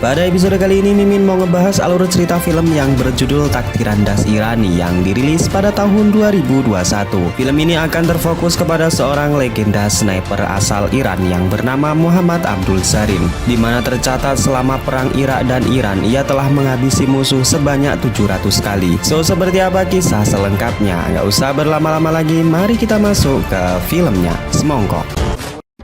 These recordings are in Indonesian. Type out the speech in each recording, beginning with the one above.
Pada episode kali ini Mimin mau ngebahas alur cerita film yang berjudul Takdiran Das Irani yang dirilis pada tahun 2021. Film ini akan terfokus kepada seorang legenda sniper asal Iran yang bernama Muhammad Abdul Zarin, di mana tercatat selama perang Irak dan Iran ia telah menghabisi musuh sebanyak 700 kali. So, seperti apa kisah selengkapnya? Nggak usah berlama-lama lagi, mari kita masuk ke filmnya. Semongko.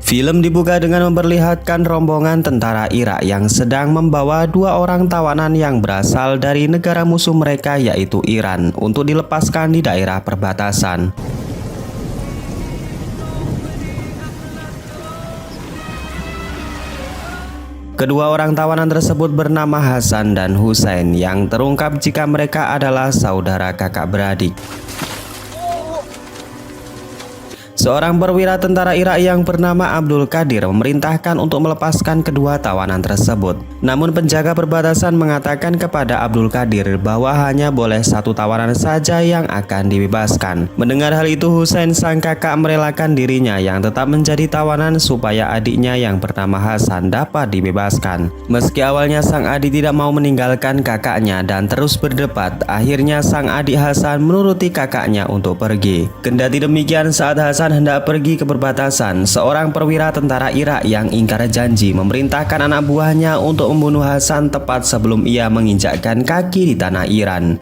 Film dibuka dengan memperlihatkan rombongan tentara Irak yang sedang membawa dua orang tawanan yang berasal dari negara musuh mereka yaitu Iran untuk dilepaskan di daerah perbatasan. Kedua orang tawanan tersebut bernama Hasan dan Hussein yang terungkap jika mereka adalah saudara kakak beradik. Seorang perwira tentara Irak yang bernama Abdul Qadir memerintahkan untuk melepaskan kedua tawanan tersebut. Namun penjaga perbatasan mengatakan kepada Abdul Qadir bahwa hanya boleh satu tawanan saja yang akan dibebaskan. Mendengar hal itu, Hussein sang kakak merelakan dirinya yang tetap menjadi tawanan supaya adiknya yang bernama Hasan dapat dibebaskan. Meski awalnya sang adik tidak mau meninggalkan kakaknya dan terus berdebat, akhirnya sang adik Hasan menuruti kakaknya untuk pergi. Kendati demikian, saat Hasan hendak pergi ke perbatasan, seorang perwira tentara Irak yang ingkar janji memerintahkan anak buahnya untuk membunuh Hasan tepat sebelum ia menginjakkan kaki di tanah Iran.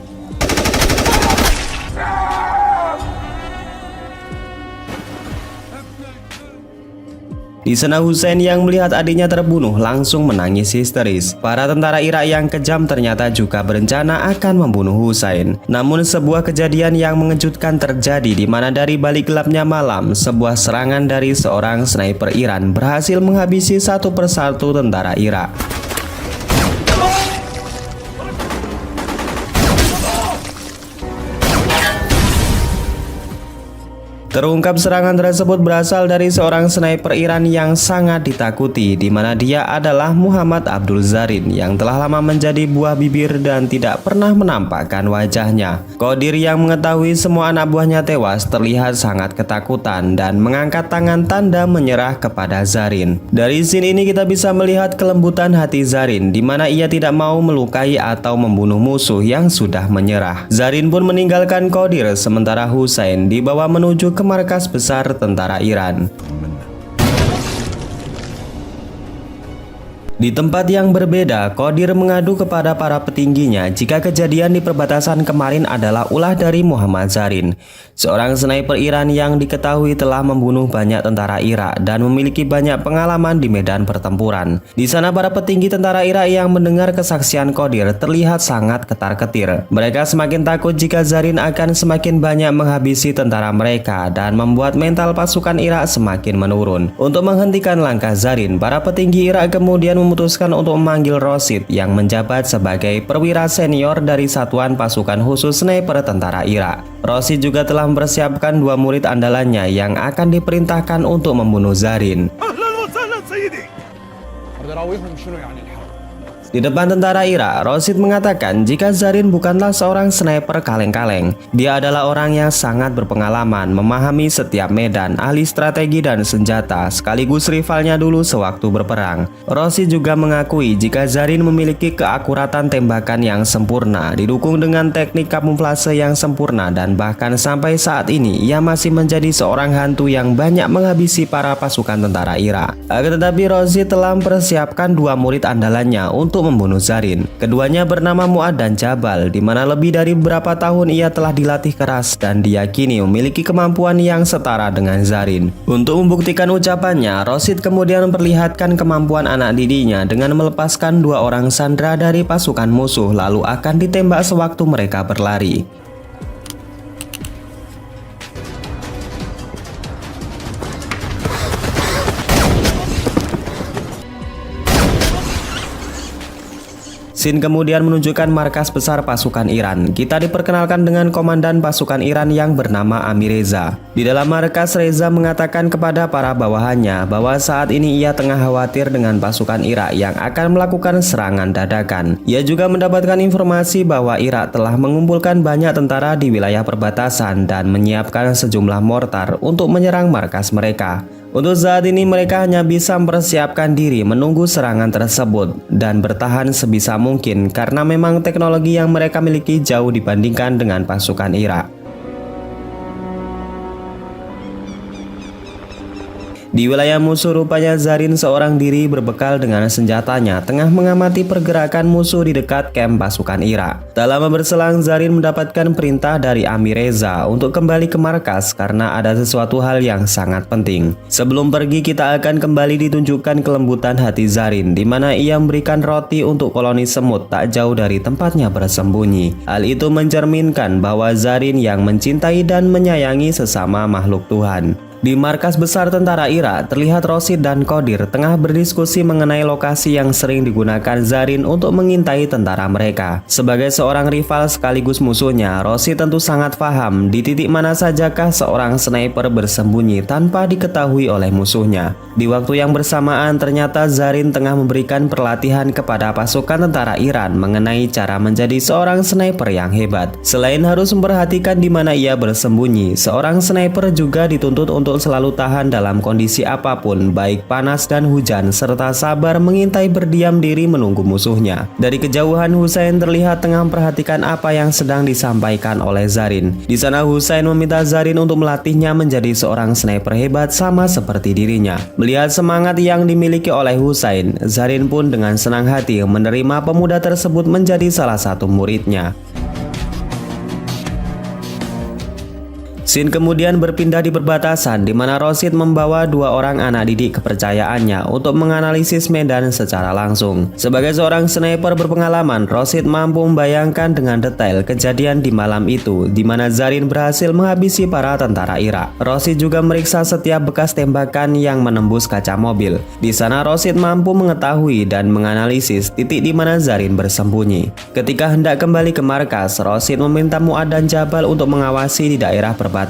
Di sana Hussein yang melihat adiknya terbunuh langsung menangis histeris. Para tentara Irak yang kejam ternyata juga berencana akan membunuh Hussein. Namun sebuah kejadian yang mengejutkan terjadi di mana dari balik gelapnya malam, sebuah serangan dari seorang sniper Iran berhasil menghabisi satu persatu tentara Irak. Terungkap serangan tersebut berasal dari seorang sniper Iran yang sangat ditakuti, di mana dia adalah Muhammad Abdul Zarin yang telah lama menjadi buah bibir dan tidak pernah menampakkan wajahnya. Qadir yang mengetahui semua anak buahnya tewas terlihat sangat ketakutan dan mengangkat tangan tanda menyerah kepada Zarin. Dari scene ini kita bisa melihat kelembutan hati Zarin, di mana ia tidak mau melukai atau membunuh musuh yang sudah menyerah. Zarin pun meninggalkan Qadir sementara Hussein dibawa menuju ke markas besar tentara Iran. Di tempat yang berbeda, Qadir mengadu kepada para petingginya jika kejadian di perbatasan kemarin adalah ulah dari Muhammad Zarin, seorang sniper Iran yang diketahui telah membunuh banyak tentara Irak dan memiliki banyak pengalaman di medan pertempuran. Di sana para petinggi tentara Irak yang mendengar kesaksian Qadir terlihat sangat ketar-ketir. Mereka semakin takut jika Zarin akan semakin banyak menghabisi tentara mereka dan membuat mental pasukan Irak semakin menurun. Untuk menghentikan langkah Zarin, para petinggi Irak kemudian memutuskan untuk memanggil Rosid yang menjabat sebagai perwira senior dari satuan pasukan khusus sniper tentara Irak. Rosid juga telah mempersiapkan dua murid andalannya yang akan diperintahkan untuk membunuh Zarin. Di depan tentara Irak, Rosid mengatakan jika Zarin bukanlah seorang sniper kaleng-kaleng. Dia adalah orang yang sangat berpengalaman, memahami setiap medan, ahli strategi dan senjata, sekaligus rivalnya dulu sewaktu berperang. Rosid juga mengakui jika Zarin memiliki keakuratan tembakan yang sempurna, didukung dengan teknik kamuflase yang sempurna, dan bahkan sampai saat ini ia masih menjadi seorang hantu yang banyak menghabisi para pasukan tentara Irak. Akan tetapi Rosid telah mempersiapkan dua murid andalannya untuk membunuh Zarin. Keduanya bernama Mu'ad dan Jabal, di mana lebih dari beberapa tahun ia telah dilatih keras dan diyakini memiliki kemampuan yang setara dengan Zarin. Untuk membuktikan ucapannya, Rosid kemudian memperlihatkan kemampuan anak didinya dengan melepaskan dua orang sandera dari pasukan musuh lalu akan ditembak sewaktu mereka berlari. Scene kemudian menunjukkan markas besar pasukan Iran. Kita diperkenalkan dengan komandan pasukan Iran yang bernama Amir Reza. Di dalam markas, Reza mengatakan kepada para bawahannya bahwa saat ini ia tengah khawatir dengan pasukan Irak yang akan melakukan serangan dadakan. Ia juga mendapatkan informasi bahwa Irak telah mengumpulkan banyak tentara di wilayah perbatasan dan menyiapkan sejumlah mortar untuk menyerang markas mereka. Untuk saat ini mereka hanya bisa mempersiapkan diri menunggu serangan tersebut dan bertahan sebisa mungkin karena memang teknologi yang mereka miliki jauh dibandingkan dengan pasukan Irak. Di wilayah musuh rupanya Zarin seorang diri berbekal dengan senjatanya tengah mengamati pergerakan musuh di dekat kamp pasukan Irak. Tak lama berselang Zarin mendapatkan perintah dari Amir Reza untuk kembali ke markas karena ada sesuatu hal yang sangat penting. Sebelum pergi kita akan kembali ditunjukkan kelembutan hati Zarin di mana ia memberikan roti untuk koloni semut tak jauh dari tempatnya bersembunyi. Hal itu mencerminkan bahwa Zarin yang mencintai dan menyayangi sesama makhluk Tuhan. Di markas besar tentara Irak, terlihat Rosid dan Qodir tengah berdiskusi mengenai lokasi yang sering digunakan Zarin untuk mengintai tentara mereka. Sebagai seorang rival sekaligus musuhnya, Rosid tentu sangat paham di titik mana sajakah seorang sniper bersembunyi tanpa diketahui oleh musuhnya. Di waktu yang bersamaan, ternyata Zarin tengah memberikan pelatihan kepada pasukan tentara Iran mengenai cara menjadi seorang sniper yang hebat. Selain harus memperhatikan di mana ia bersembunyi, seorang sniper juga dituntut untuk selalu tahan dalam kondisi apapun, baik panas dan hujan, serta sabar mengintai berdiam diri menunggu musuhnya. Dari kejauhan Husain terlihat tengah memperhatikan apa yang sedang disampaikan oleh Zarin. Di sana Husain meminta Zarin untuk melatihnya menjadi seorang sniper hebat sama seperti dirinya. Melihat semangat yang dimiliki oleh Husain, Zarin pun dengan senang hati menerima pemuda tersebut menjadi salah satu muridnya. Scene kemudian berpindah di perbatasan di mana Rosid membawa dua orang anak didik kepercayaannya untuk menganalisis medan secara langsung. Sebagai seorang sniper berpengalaman, Rosid mampu membayangkan dengan detail kejadian di malam itu di mana Zarin berhasil menghabisi para tentara Irak. Rosid juga meriksa setiap bekas tembakan yang menembus kaca mobil. Di sana Rosid mampu mengetahui dan menganalisis titik di mana Zarin bersembunyi. Ketika hendak kembali ke markas, Rosid meminta Mu'ad dan Jabal untuk mengawasi di daerah perbatasan.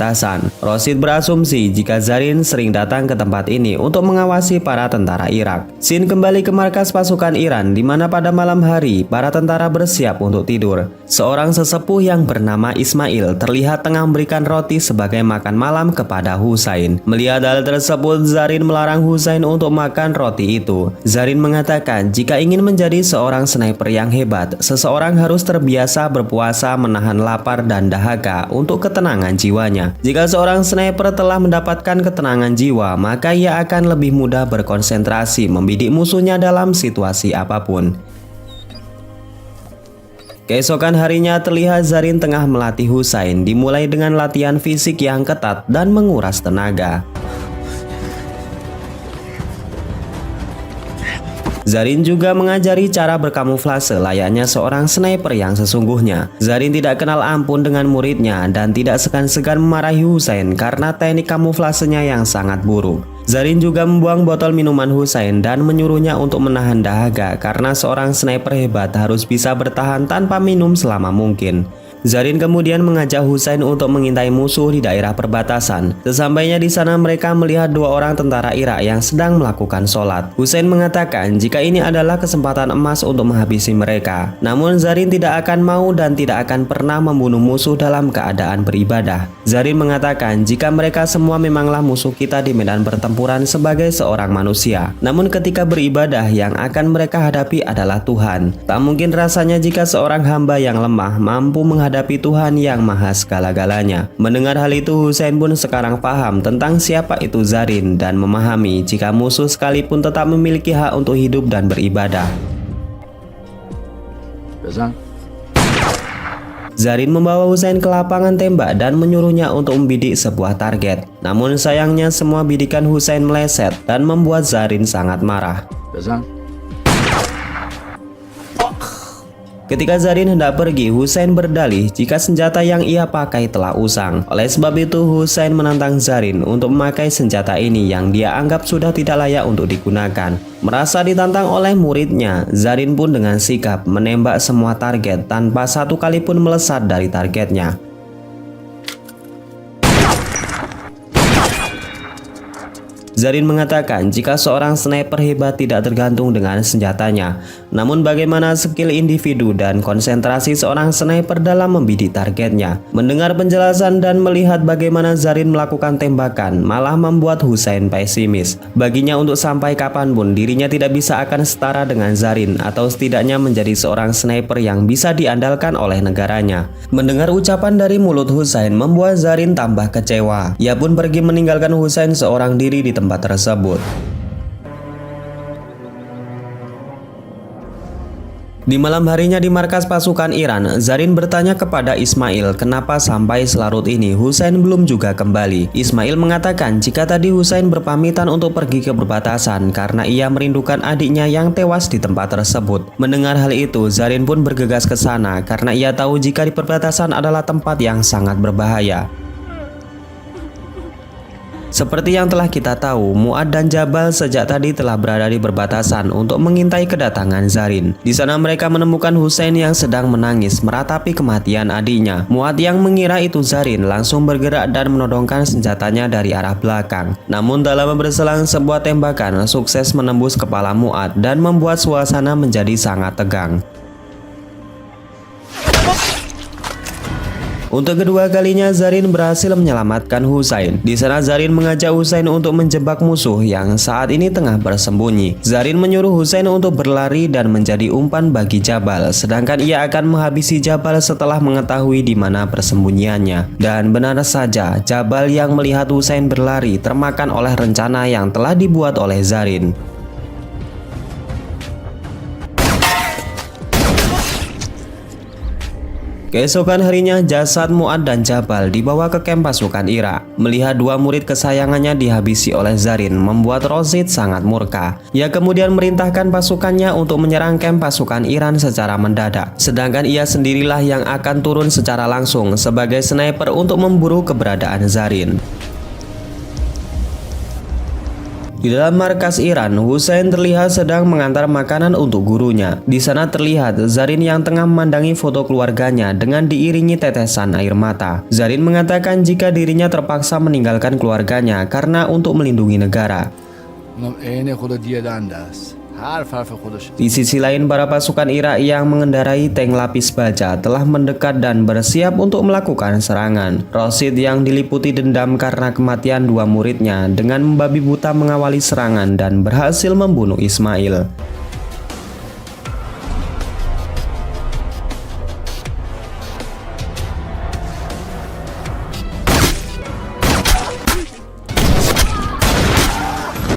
Rosid berasumsi jika Zarin sering datang ke tempat ini untuk mengawasi para tentara Irak. Scene kembali ke markas pasukan Iran di mana pada malam hari para tentara bersiap untuk tidur. Seorang sesepuh yang bernama Ismail terlihat tengah memberikan roti sebagai makan malam kepada Husain. Melihat hal tersebut, Zarin melarang Husain untuk makan roti itu. Zarin mengatakan jika ingin menjadi seorang sniper yang hebat, seseorang harus terbiasa berpuasa menahan lapar dan dahaga untuk ketenangan jiwanya. Jika seorang sniper telah mendapatkan ketenangan jiwa, maka ia akan lebih mudah berkonsentrasi membidik musuhnya dalam situasi apapun. Keesokan harinya terlihat Zarin tengah melatih Husain, dimulai dengan latihan fisik yang ketat dan menguras tenaga. Zarin juga mengajari cara berkamuflase layaknya seorang sniper yang sesungguhnya. Zarin tidak kenal ampun dengan muridnya dan tidak segan-segan memarahi Husain karena teknik kamuflasenya yang sangat buruk. Zarin juga membuang botol minuman Husain dan menyuruhnya untuk menahan dahaga karena seorang sniper hebat harus bisa bertahan tanpa minum selama mungkin. Zarin kemudian mengajak Husain untuk mengintai musuh di daerah perbatasan. Sesampainya di sana mereka melihat dua orang tentara Irak yang sedang melakukan sholat. Husain mengatakan jika ini adalah kesempatan emas untuk menghabisi mereka. Namun Zarin tidak akan mau dan tidak akan pernah membunuh musuh dalam keadaan beribadah. Zarin mengatakan jika mereka semua memanglah musuh kita di medan pertempuran sebagai seorang manusia. Namun ketika beribadah yang akan mereka hadapi adalah Tuhan. Tak mungkin rasanya jika seorang hamba yang lemah mampu menghadapi Tuhan yang maha segala-galanya. Mendengar hal itu, Husain pun sekarang paham tentang siapa itu Zarin dan memahami jika musuh sekalipun tetap memiliki hak untuk hidup dan beribadah. Zarin membawa Husain ke lapangan tembak dan menyuruhnya untuk membidik sebuah target. Namun sayangnya semua bidikan Husain meleset dan membuat Zarin sangat marah. Ketika Zarin hendak pergi, Husain berdalih jika senjata yang ia pakai telah usang. Oleh sebab itu, Husain menantang Zarin untuk memakai senjata ini yang dia anggap sudah tidak layak untuk digunakan. Merasa ditantang oleh muridnya, Zarin pun dengan sigap menembak semua target tanpa satu kali pun melesat dari targetnya. Zarin mengatakan jika seorang sniper hebat tidak tergantung dengan senjatanya, namun bagaimana skill individu dan konsentrasi seorang sniper dalam membidik targetnya. Mendengar penjelasan dan melihat bagaimana Zarin melakukan tembakan malah membuat Hussein pesimis. Baginya untuk sampai kapanpun dirinya tidak bisa akan setara dengan Zarin atau setidaknya menjadi seorang sniper yang bisa diandalkan oleh negaranya. Mendengar ucapan dari mulut Hussein membuat Zarin tambah kecewa. Ia pun pergi meninggalkan Hussein seorang diri di tempat tersebut. Di malam harinya di markas pasukan Iran, Zarin bertanya kepada Ismail kenapa sampai selarut ini Hussein belum juga kembali. Ismail mengatakan jika tadi Hussein berpamitan untuk pergi ke perbatasan karena ia merindukan adiknya yang tewas di tempat tersebut. Mendengar hal itu, Zarin pun bergegas ke sana karena ia tahu jika di perbatasan adalah tempat yang sangat berbahaya. Seperti yang telah kita tahu, Mu'ad dan Jabal sejak tadi telah berada di perbatasan untuk mengintai kedatangan Zarin. Di sana mereka menemukan Hussein yang sedang menangis meratapi kematian adiknya. Mu'ad yang mengira itu Zarin langsung bergerak dan menodongkan senjatanya dari arah belakang. Namun dalam berselang sebuah tembakan sukses menembus kepala Mu'ad dan membuat suasana menjadi sangat tegang. Untuk kedua kalinya Zarin berhasil menyelamatkan Hussein. Di sana Zarin mengajak Hussein untuk menjebak musuh yang saat ini tengah bersembunyi. Zarin menyuruh Hussein untuk berlari dan menjadi umpan bagi Jabal, sedangkan ia akan menghabisi Jabal setelah mengetahui di mana persembunyiannya. Dan benar saja, Jabal yang melihat Hussein berlari termakan oleh rencana yang telah dibuat oleh Zarin. Keesokan harinya jasad Mu'ad dan Jabal dibawa ke kamp pasukan Irak. Melihat dua murid kesayangannya dihabisi oleh Zarin membuat Rosid sangat murka. Ia kemudian merintahkan pasukannya untuk menyerang kamp pasukan Iran secara mendadak. Sedangkan ia sendirilah yang akan turun secara langsung sebagai sniper untuk memburu keberadaan Zarin. Di dalam markas Iran, Hussein terlihat sedang mengantar makanan untuk gurunya. Di sana terlihat Zarin yang tengah memandangi foto keluarganya dengan diiringi tetesan air mata. Zarin mengatakan jika dirinya terpaksa meninggalkan keluarganya karena untuk melindungi negara. Di sisi lain, para pasukan Irak yang mengendarai tank lapis baja telah mendekat dan bersiap untuk melakukan serangan. Rosid yang diliputi dendam karena kematian dua muridnya dengan membabi buta mengawali serangan dan berhasil membunuh Ismail.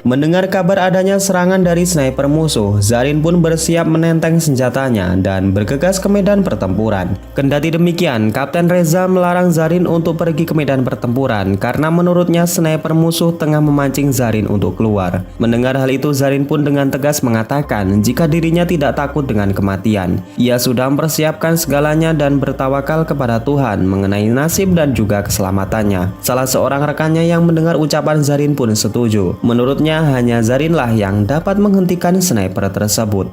Mendengar kabar adanya serangan dari sniper musuh, Zarin pun bersiap menenteng senjatanya dan bergegas ke medan pertempuran. Kendati demikian, Kapten Reza melarang Zarin untuk pergi ke medan pertempuran karena menurutnya sniper musuh tengah memancing Zarin untuk keluar. Mendengar hal itu, Zarin pun dengan tegas mengatakan jika dirinya tidak takut dengan kematian. Ia sudah mempersiapkan segalanya dan bertawakal kepada Tuhan mengenai nasib dan juga keselamatannya. Salah seorang rekannya yang mendengar ucapan Zarin pun setuju. Menurutnya hanya Zarinlah yang dapat menghentikan sniper tersebut.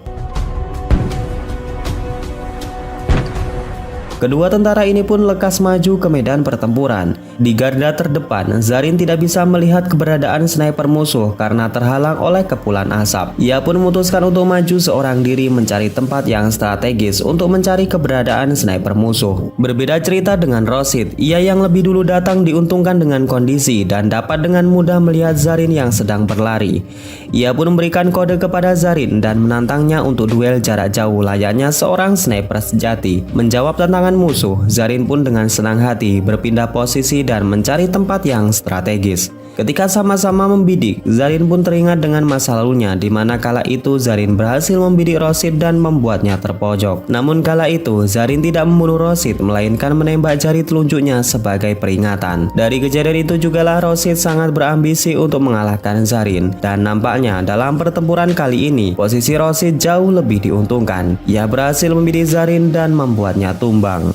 Kedua tentara ini pun lekas maju ke medan pertempuran. Di garda terdepan, Zarin tidak bisa melihat keberadaan sniper musuh karena terhalang oleh kepulan asap. Ia pun memutuskan untuk maju seorang diri mencari tempat yang strategis untuk mencari keberadaan sniper musuh. Berbeda cerita dengan Rosid, ia yang lebih dulu datang diuntungkan dengan kondisi dan dapat dengan mudah melihat Zarin yang sedang berlari. Ia pun memberikan kode kepada Zarin dan menantangnya untuk duel jarak jauh layaknya seorang sniper sejati. Menjawab tantangan musuh, Zarin pun dengan senang hati berpindah posisi dan mencari tempat yang strategis. Ketika sama-sama membidik, Zarin pun teringat dengan masa lalunya di mana kala itu Zarin berhasil membidik Rosid dan membuatnya terpojok. Namun kala itu Zarin tidak membunuh Rosid melainkan menembak jari telunjuknya sebagai peringatan. Dari kejadian itu jugalah Rosid sangat berambisi untuk mengalahkan Zarin dan nampaknya dalam pertempuran kali ini posisi Rosid jauh lebih diuntungkan. Ia berhasil membidik Zarin dan membuatnya tumbang.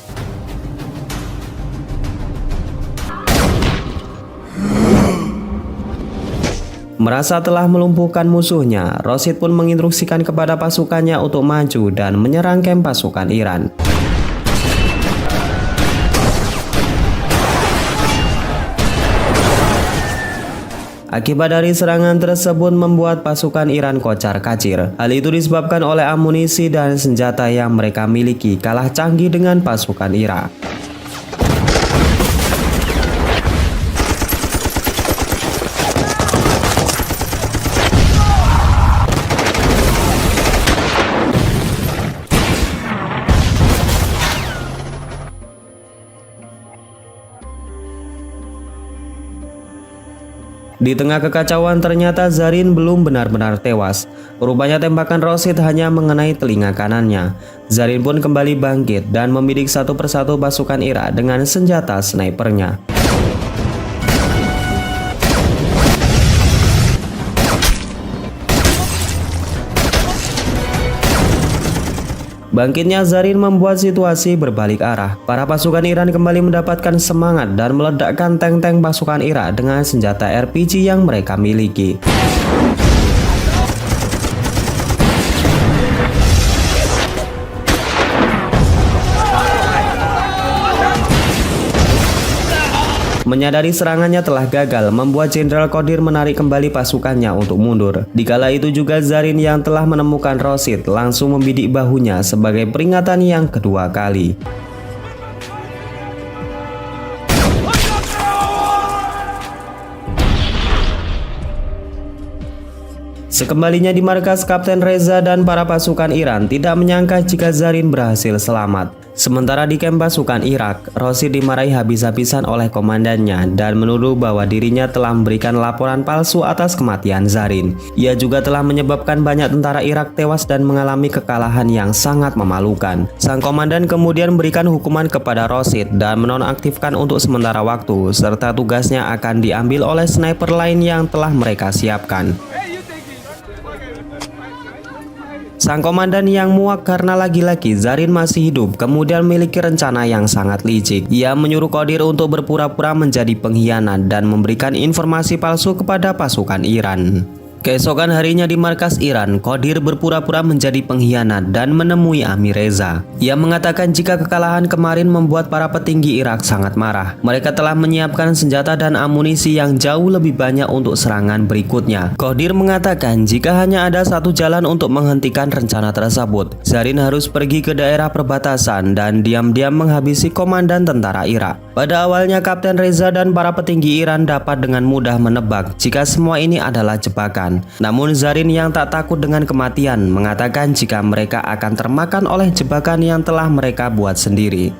Merasa telah melumpuhkan musuhnya, Rosid pun menginstruksikan kepada pasukannya untuk maju dan menyerang kamp pasukan Iran. Akibat dari serangan tersebut membuat pasukan Iran kocar-kacir. Hal itu disebabkan oleh amunisi dan senjata yang mereka miliki kalah canggih dengan pasukan Irak. Di tengah kekacauan ternyata Zarin belum benar-benar tewas. Rupanya tembakan Rosid hanya mengenai telinga kanannya. Zarin pun kembali bangkit dan membidik satu persatu pasukan Irak dengan senjata snipernya. Bangkitnya Zarin membuat situasi berbalik arah. Para pasukan Iran kembali mendapatkan semangat dan meledakkan tank-tank pasukan Irak dengan senjata RPG yang mereka miliki. Menyadari serangannya telah gagal, membuat Jenderal Qodir menarik kembali pasukannya untuk mundur. Dikala itu juga Zarin yang telah menemukan Rosid langsung membidik bahunya sebagai peringatan yang kedua kali. Sekembalinya di markas, Kapten Reza dan para pasukan Iran tidak menyangka jika Zarin berhasil selamat. Sementara di kamp pasukan Irak, Rosid dimarahi habis-habisan oleh komandannya dan menuduh bahwa dirinya telah memberikan laporan palsu atas kematian Zarin. Ia juga telah menyebabkan banyak tentara Irak tewas dan mengalami kekalahan yang sangat memalukan. Sang komandan kemudian memberikan hukuman kepada Rosid dan menonaktifkan untuk sementara waktu, serta tugasnya akan diambil oleh sniper lain yang telah mereka siapkan. Sang komandan yang muak karena lagi-lagi Zarin masih hidup kemudian memiliki rencana yang sangat licik. Ia menyuruh Qodir untuk berpura-pura menjadi pengkhianat dan memberikan informasi palsu kepada pasukan Iran. Keesokan harinya di markas Iran, Qodir berpura-pura menjadi pengkhianat dan menemui Amir Reza. Ia mengatakan jika kekalahan kemarin membuat para petinggi Irak sangat marah. Mereka telah menyiapkan senjata dan amunisi yang jauh lebih banyak untuk serangan berikutnya. Qodir mengatakan jika hanya ada satu jalan untuk menghentikan rencana tersebut, Zarin harus pergi ke daerah perbatasan dan diam-diam menghabisi komandan tentara Irak. Pada awalnya Kapten Reza dan para petinggi Iran dapat dengan mudah menebak jika semua ini adalah jebakan. Namun Zarin yang tak takut dengan kematian mengatakan jika mereka akan termakan oleh jebakan yang telah mereka buat sendiri.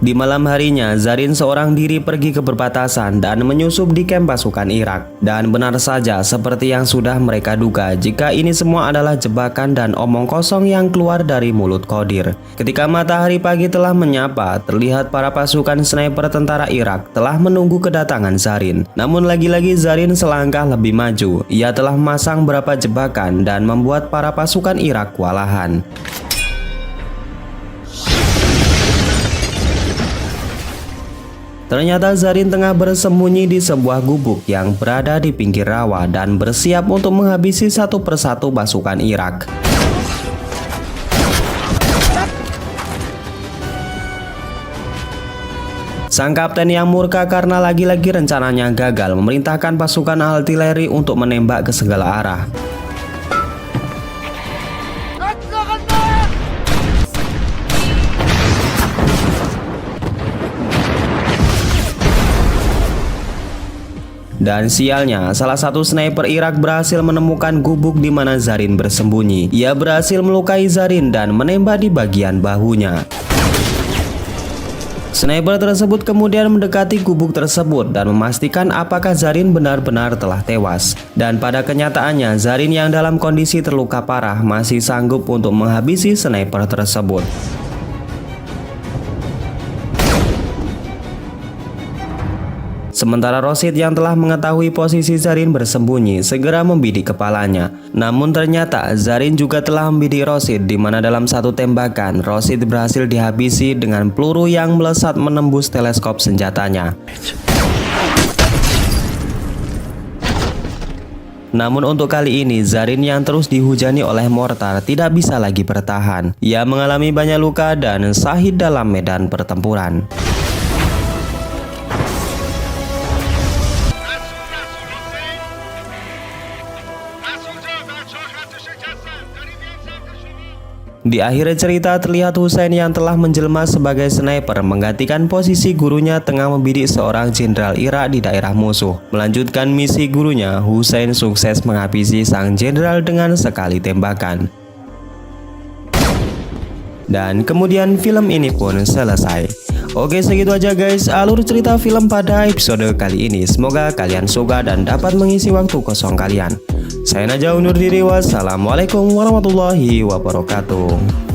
Di malam harinya, Zarin seorang diri pergi ke perbatasan dan menyusup di kamp pasukan Irak. Dan benar saja seperti yang sudah mereka duga jika ini semua adalah jebakan dan omong kosong yang keluar dari mulut Qodir. Ketika matahari pagi telah menyapa, terlihat para pasukan sniper tentara Irak telah menunggu kedatangan Zarin. Namun lagi-lagi Zarin selangkah lebih maju. Ia telah memasang beberapa jebakan dan membuat para pasukan Irak kewalahan. Ternyata Zarin tengah bersembunyi di sebuah gubuk yang berada di pinggir rawa dan bersiap untuk menghabisi satu persatu pasukan Irak. Sang kapten yang murka karena lagi-lagi rencananya gagal memerintahkan pasukan artileri untuk menembak ke segala arah. Dan sialnya, salah satu sniper Irak berhasil menemukan gubuk di mana Zarin bersembunyi. Ia berhasil melukai Zarin dan menembak di bagian bahunya. Sniper tersebut kemudian mendekati gubuk tersebut dan memastikan apakah Zarin benar-benar telah tewas. Dan pada kenyataannya, Zarin yang dalam kondisi terluka parah masih sanggup untuk menghabisi sniper tersebut. Sementara Rosid yang telah mengetahui posisi Zarin bersembunyi segera membidik kepalanya. Namun ternyata Zarin juga telah membidik Rosid, di mana dalam satu tembakan Rosid berhasil dihabisi dengan peluru yang melesat menembus teleskop senjatanya. Namun untuk kali ini Zarin yang terus dihujani oleh mortar tidak bisa lagi bertahan. Ia mengalami banyak luka dan syahid dalam medan pertempuran. Di akhir cerita terlihat Hussein yang telah menjelma sebagai sniper menggantikan posisi gurunya tengah membidik seorang jenderal Irak di daerah musuh. Melanjutkan misi gurunya, Hussein sukses menghabisi sang jenderal dengan sekali tembakan. Dan kemudian film ini pun selesai. Oke, segitu aja guys alur cerita film pada episode kali ini. Semoga kalian suka dan dapat mengisi waktu kosong kalian. Saya Najwa undur diri, wassalamualaikum warahmatullahi wabarakatuh.